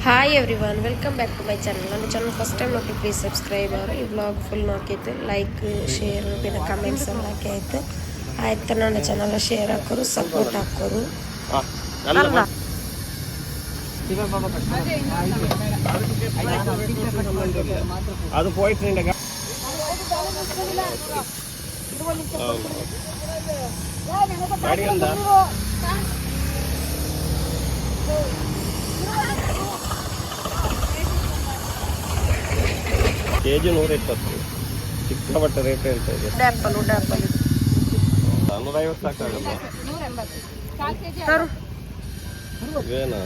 Hi everyone, welcome back to my channel. ನನ್ನ channel first time ನೋಡಿ, please subscribe ಅವರು. ಈ blog full ನೋಕೈತೆ, ಲೈಕ್ ಶೇರ್ ಬಿನ ಕಮೆಂಟ್ಸ್ ಎಲ್ಲ ಹಾಕೈತೆ. ಆಯ್ತು, ನನ್ನ ಚಾನಲ್ ಶೇರ್ ಹಾಕೋರು, ಸಪೋರ್ಟ್ ಹಾಕೋರು. ಅದು ಹೋಯ್ತು. ಕೆಜಿ 120, ಚಿಕ್ಕಪಟ್ಟ ರೇಟ್ ಹೇಳ್ತಾ ಇದೆ. ಡ್ಯಾಪಲ್ 150 ಸಾಕಾಗಲ್ಲ. ಏನು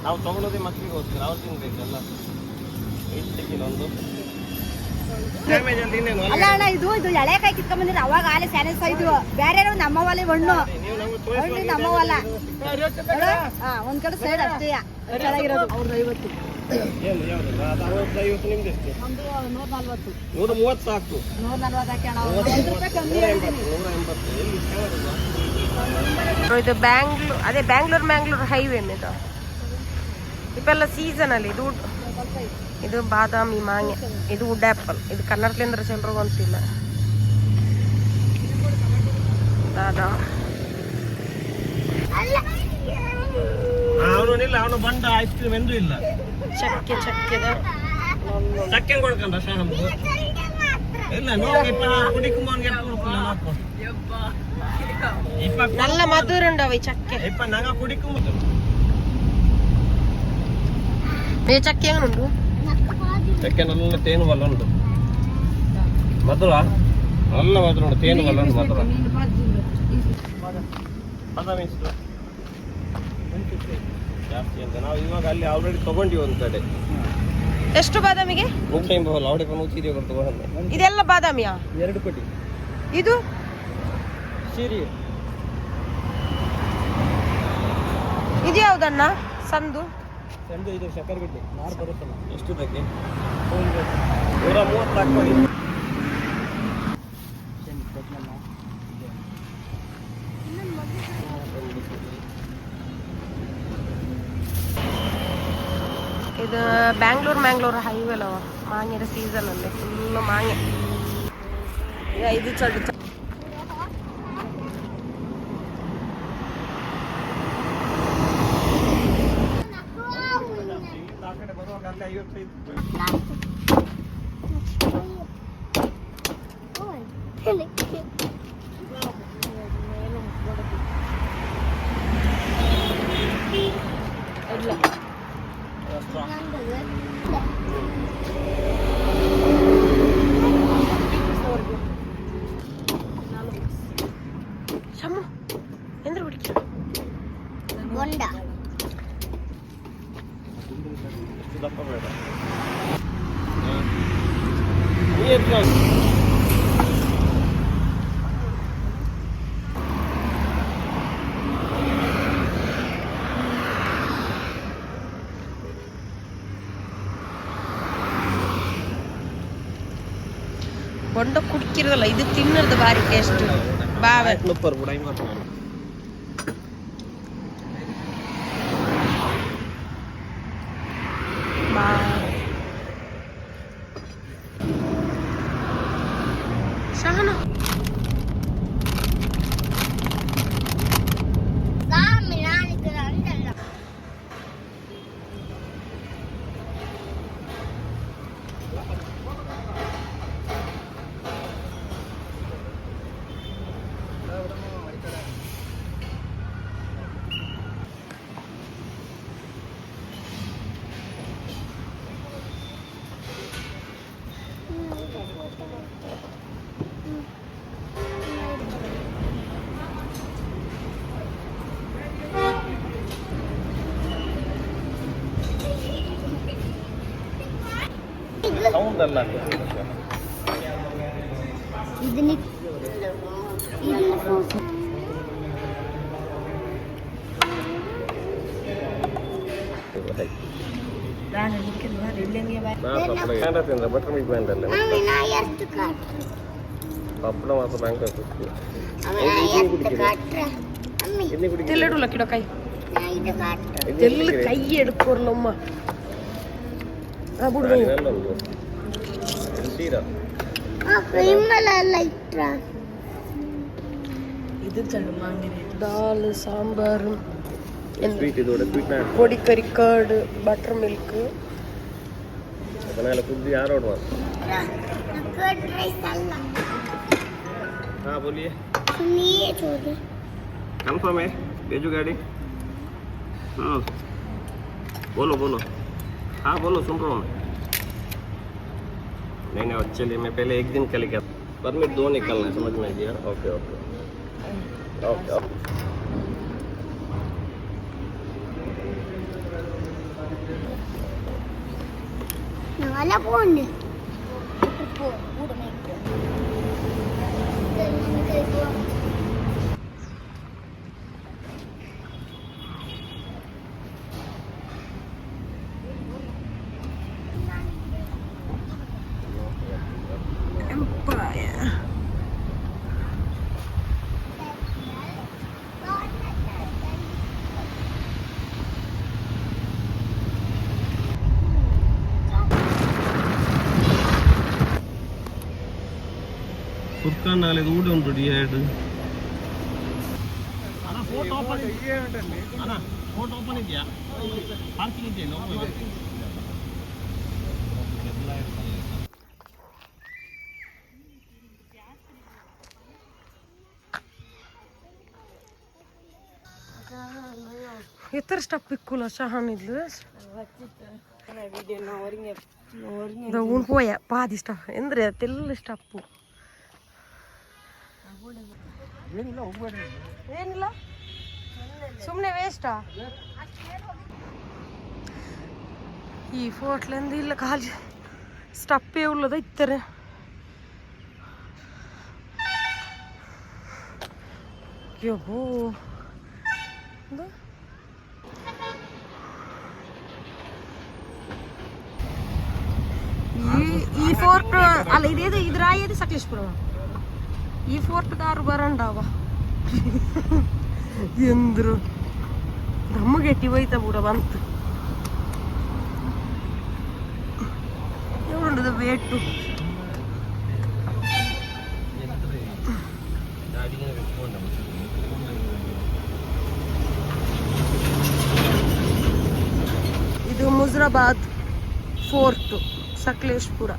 ನಾವು ತಗೊಳ್ಳೋದೇ ಮಕ್ಕಳಿಗೋಸ್ಕರ, ಅವ್ರು ತಿನ್ಬೇಕಲ್ಲ. ಒಂದು ಅಲ್ಲ ಅಣ್ಣ, ಇದು ಎಳೆ ಕಾಯಿ ಕಿತ್ಕೊಂಡ್ ಬಂದಿರ ಅವಾಗ ಆಲೆ ಸ್ಯಾನಿಸ್ ಇದು ಬೇರೆ ನಮ್ಮವಲ್ಲ ಹಣ್ಣು ನಮ್ಮವಲ್ಲ. ಒಂದ್ ಕಡೆ ಸೈಡ್ ಅಷ್ಟೇ ಚೆನ್ನಾಗಿರೋದು. 150 130 ಸಾಕು. 140 ಹಾಕಿ ಅಣ್ಣ. ಇದು ಬ್ಯಾಂಗ್ಳೂರ್, ಅದೇ ಬ್ಯಾಂಗ್ಳೂರ್ ಹೈವೇ ಇದು. ಇವೆಲ್ಲ ಸೀಸನ್ ಅಲ್ಲಿ. ಇದು ಬಾದಾಮಿ ಮಾಂಗೆ, ಇದು ವುಡ್ ಆ್ಯಪಲ್. ಇದು ಕನ್ನಡದಿಂದ ಜನರಿಗೆ ಅಂತಿಲ್ಲ. ಅವನು ಬಂದ ಐಸ್ ಕ್ರೀಮ್ ಎಂದೂ ಇಲ್ಲ. ಚಕ್ಕೆ ಕೊಡ್ಕಂಡ ಇಲ್ಲ ನೋಡಿ ಕುಡಿಕುಂಬನ್ಗೆ നല്ല മധുരണ്ടാവും ഈ ചക്ക. ഇപ്പൊ ഞങ്ങൾ കുടിക്കുമ്പോ ചക്ക എങ്ങനുണ്ട്? ಚಕ್ಕೆ നല്ല ತೇನು ಬಲ್ಲ ಉಂಟು. ಮಧುರ, നല്ല ಮಧುರ ಉಂಟು. ತೇನು ಬಲ್ಲ ಉಂಟು, ಮಧುರ. ಬಾದಾಮಿ ಜಾಸ್ತಿ ಅಂತ ನಾವು ಇವಾಗ ಅಲ್ಲಿ ಆಲ್ರೆಡಿ ತಗೊಂಡಿವಿ ಒಂದ್ ಕಡೆ. ಎಷ್ಟು ಬಾದಾಮಿಗೆ? 150 ಅವಡೆ 100 ತಗೊಂಡೆ. ಇದೆಲ್ಲ ಬಾದಾಮಿಯಾ? 2 ಕೋಟಿ. ಇದು ಸೀರೆ ಇದು ಯಾವ್ದಣ್ಣ? ಸಂದು ಇದು ಶಕ್ಕರಗಡ್ಡೆ ನಾರು ಬರುತ್ತಲ್ಲ. ಎಷ್ಟು ಬೇಕೆ? 130 ಹಾಕೊಳ್ಳಿ. ಇದು ಬ್ಯಾಂಗ್ಳೂರ್ ಹೈವೇ ಅಲ್ಲವ. ಮಾಂಗ್ಯದ ಸೀಸನ್ ಅಲ್ಲಿ ಫುಲ್ ಮಾಂಗ್ಯ. ಇದು ಚಡ್ ದಪ್ಪ ಬೇಡ. ಬೊಂಡ ಕುಡ್ಕಿರೋದಲ್ಲ, ಇದು ತಿನ್ನೋದು ಭಾರಿ ಟೇಸ್ಟ್. ಬಾವೆ ಶಹನ ಸೌಂಡ್ ಅಲ್ಲ. ನಾನು ಬಟರ್ ಮಿಲ್ಕ್ ಬ್ಯಾಂಡ್ ಅಲ್ಲ പപ്പടം മാത്രം ഭയങ്കര ತೆಲ್ಲಿಡುಲ್ಲ ಕಿಡೋ ಕೈ ತೆಲ್ಲು ಕೈ ಎಡ್ಕೊರ್ಲಮ್ಮ ಬಿಡು ಇದು ದಾಲ್ ಸಾಂಬಾರು പൊടി കരിക്കാട് ബട്ടർ മിൽക്ക് ഫുഡ് ആരോട് हाँ बोलिए कंफर्म है भेजू गाड़ी बोलो बोलो हाँ बोलो सुन रहा हूँ नहीं चलिए मैं पहले एक दिन के लिए क्या परमिट 2 निकलना है समझ में आइए ओके ओके ओके ओके नाला कौन है ಕುರ್ಕಾನ್ ನಾಳೆ ಊಟ ಉಂಟು ಡಿಯರ್ಡ್ ಫೋಟೋ ಓಪನ್ ಇದೆಯಾ ಪಾರ್ಕಿಂಗ್ ಇದೆಯಾ ಎತ್ತರ ಸ್ಟಪ್ ಇಕ್ಕುಲ್ಲ ಶಹಾನಿದ್ಲು ಉಣ್ಕೋಯ ಪಾದಿ ಸ್ಟಪ್ ಎಂದ್ರೆ ತೆಲ್ಲ ಸ್ಟಪ್ಪು ಏನಿಲ್ಲ ಸುಮ್ಮನೆ ವೇಸ್ಟಾ ಈ ಫೋಟ್ಲಿಂದ ಇಲ್ಲ ಖಾಲಿ ಸ್ಟಪ್ಪೇ ಉಳ್ಳದ ಇತ್ತಾರೆ ಯಬ್ಬೋ ಈ ಫೋರ್ಟ್ ಅಲ್ಲ ಇದೇದು ಇದ್ರಾಯದು ಸಕಲೇಶ್ಪುರ ಈ ಫೋರ್ಟ್ ದಾರು ಬರಂಡವ ಎಂದ್ರು ದಮ್ಮಗೆಟ್ಟಿ ಹೋಯ್ತಾ ಬೂಡ ಬಂತು ಎವರುಂಡದ ಬೇಟು ಇದು ಮುಜರಾಬಾದ್ ಫೋರ್ಟ್ ಸಕಲೇಶ್ಪುರ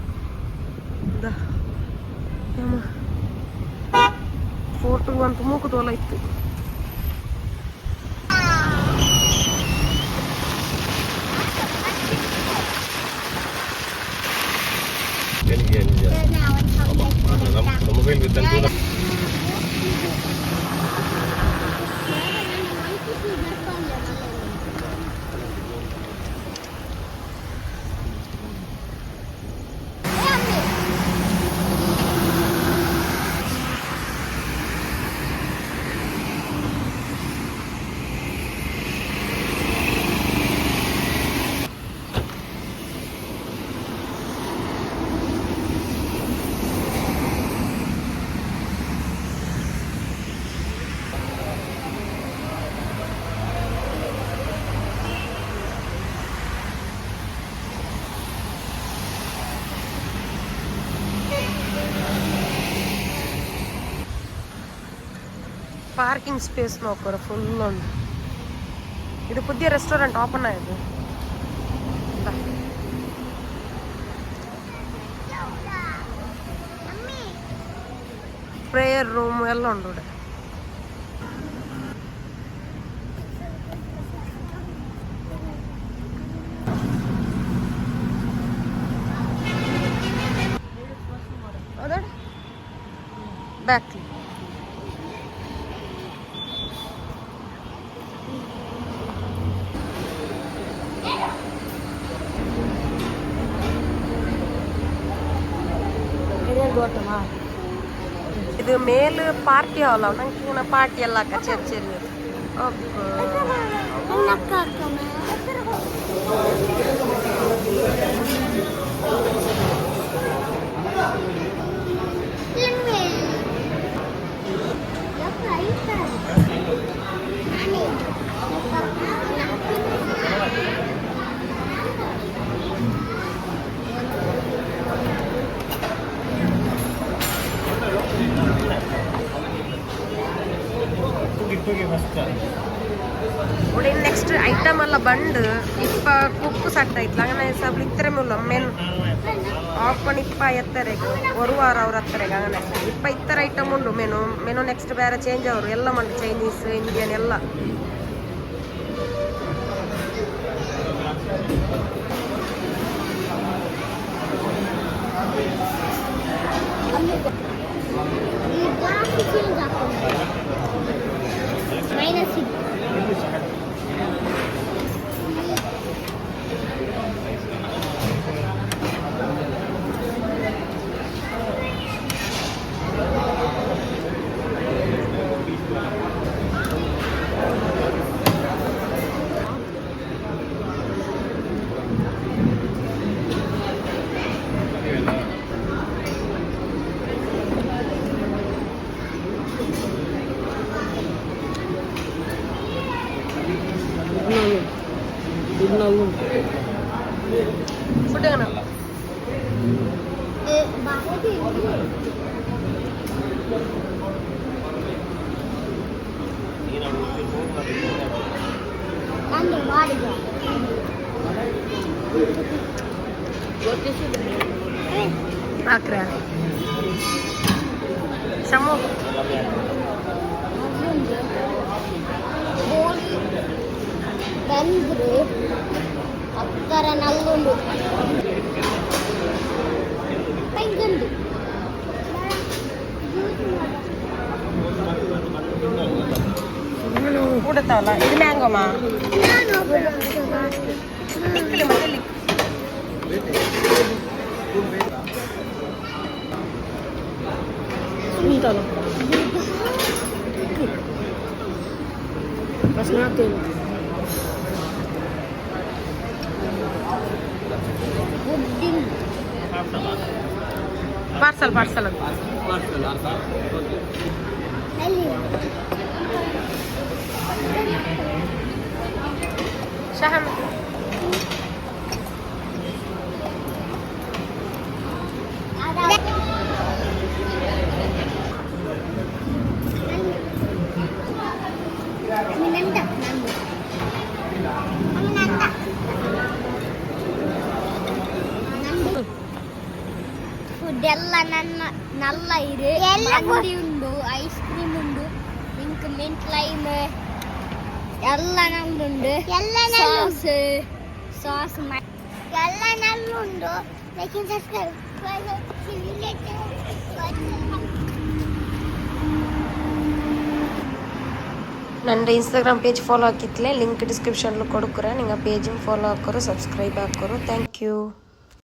ಫೋರ್ಟ್ ಅಂತ ಮೂಕುದೋಲ ಇತ್ತು ಪಾರ್ಕಿಂಗ್ ಸ್ಪೇಸ್ ನೋಡ್ಕೊರ ಫುಲ್ ಉಂಟು ಇದು ಪುದಿಯ ರೆಸ್ಟೋರೆಂಟ್ ಓಪನ್ ಆಯಿತು ಪ್ರೇಯರ್ ರೂಮ್ ಎಲ್ಲ ಉಂಟು ಅದ ಬ್ಯಾಕ್ ಇದು ಮೇಲ್ ಪಾರ್ಟಿ ಹಾಲ್ ನಂಗೆ ಪಾರ್ಟಿ ಎಲ್ಲ ಚೇರಿ ಚೇರಿ उड़े नेक्स्ट आइटम अल्ल बंड इप्प कुक सट आइतला अंगने सब इत्तरे मुल्ल मेन ओपन इप्प एत्तरे ओरु वार अवर हत्तरे अंगने इप्प Ittar item उंडु menu menu next ಬೇರೆ ಚೇಂಜ್ ಅವರು ಎಲ್ಲ ಮಂಡು ಚೈನೀಸ್ ಇಂಡಿಯನ್ ಎಲ್ಲ ಫುಡ್ ಏನೋ ಹಾಕ್ರೆ ಸಮೋ ಬಂದ್ರೆ ಅಕ್ಕರ ನಲ್ಲುಂಡು ಪೆಂಗುಂಡು ಕೂಡತಾವಲ್ಲ ಇದು ಮ್ಯಾಂಗೋಮಾ ಲಿಕ್ಕಲಿ ಮತ್ತೆ ಲಿಕ್ ಉಂಟಲ್ಲ ಪ್ರಶ್ನೆ ಆಗ್ತಿಲ್ಲ ಪಾರ್ಸಲ್ ಪಾರ್ಸಲ್ ಅಂತ ಶಹಮ್ ಫುಡ್ ಎಲ್ಲ ನಲ್ಲ ಇದೆ ಅಂಗಡಿ ಉಂಡು ಐಸ್ ಕ್ರೀಮ್ ಉಂಡು ಪಿಂಕ್ ಮಿಂಟ್ ಲೈಮ್ ಎಲ್ಲ ನಲ್ಲುಂಡು ಸಾಸ್ ಸಾಸ್ ಎಲ್ಲ ನಲ್ಲುಂಡು ಲೈಕ್ ಸಬ್ಸ್ಕ್ರೈಬ್ ನನ್ನ ಇನ್ಸ್ಟಾಗ್ರಾಮ್ ಪೇಜ್ ಫಾಲೋ ಹಾಕಿತ್ಲೆ ಲಿಂಕ್ ಡಿಸ್ಕ್ರಿಪ್ಷನ್లో ಕೊಡುಕುರೆ ನಿಂಗೆ ಪೇಜ್ ಫಾಲೋ ಹಾಕೋರು ಸಬ್ಸ್ಕ್ರೈಬ್ ಹಾಕೋರು ಥ್ಯಾಂಕ್ ಯು.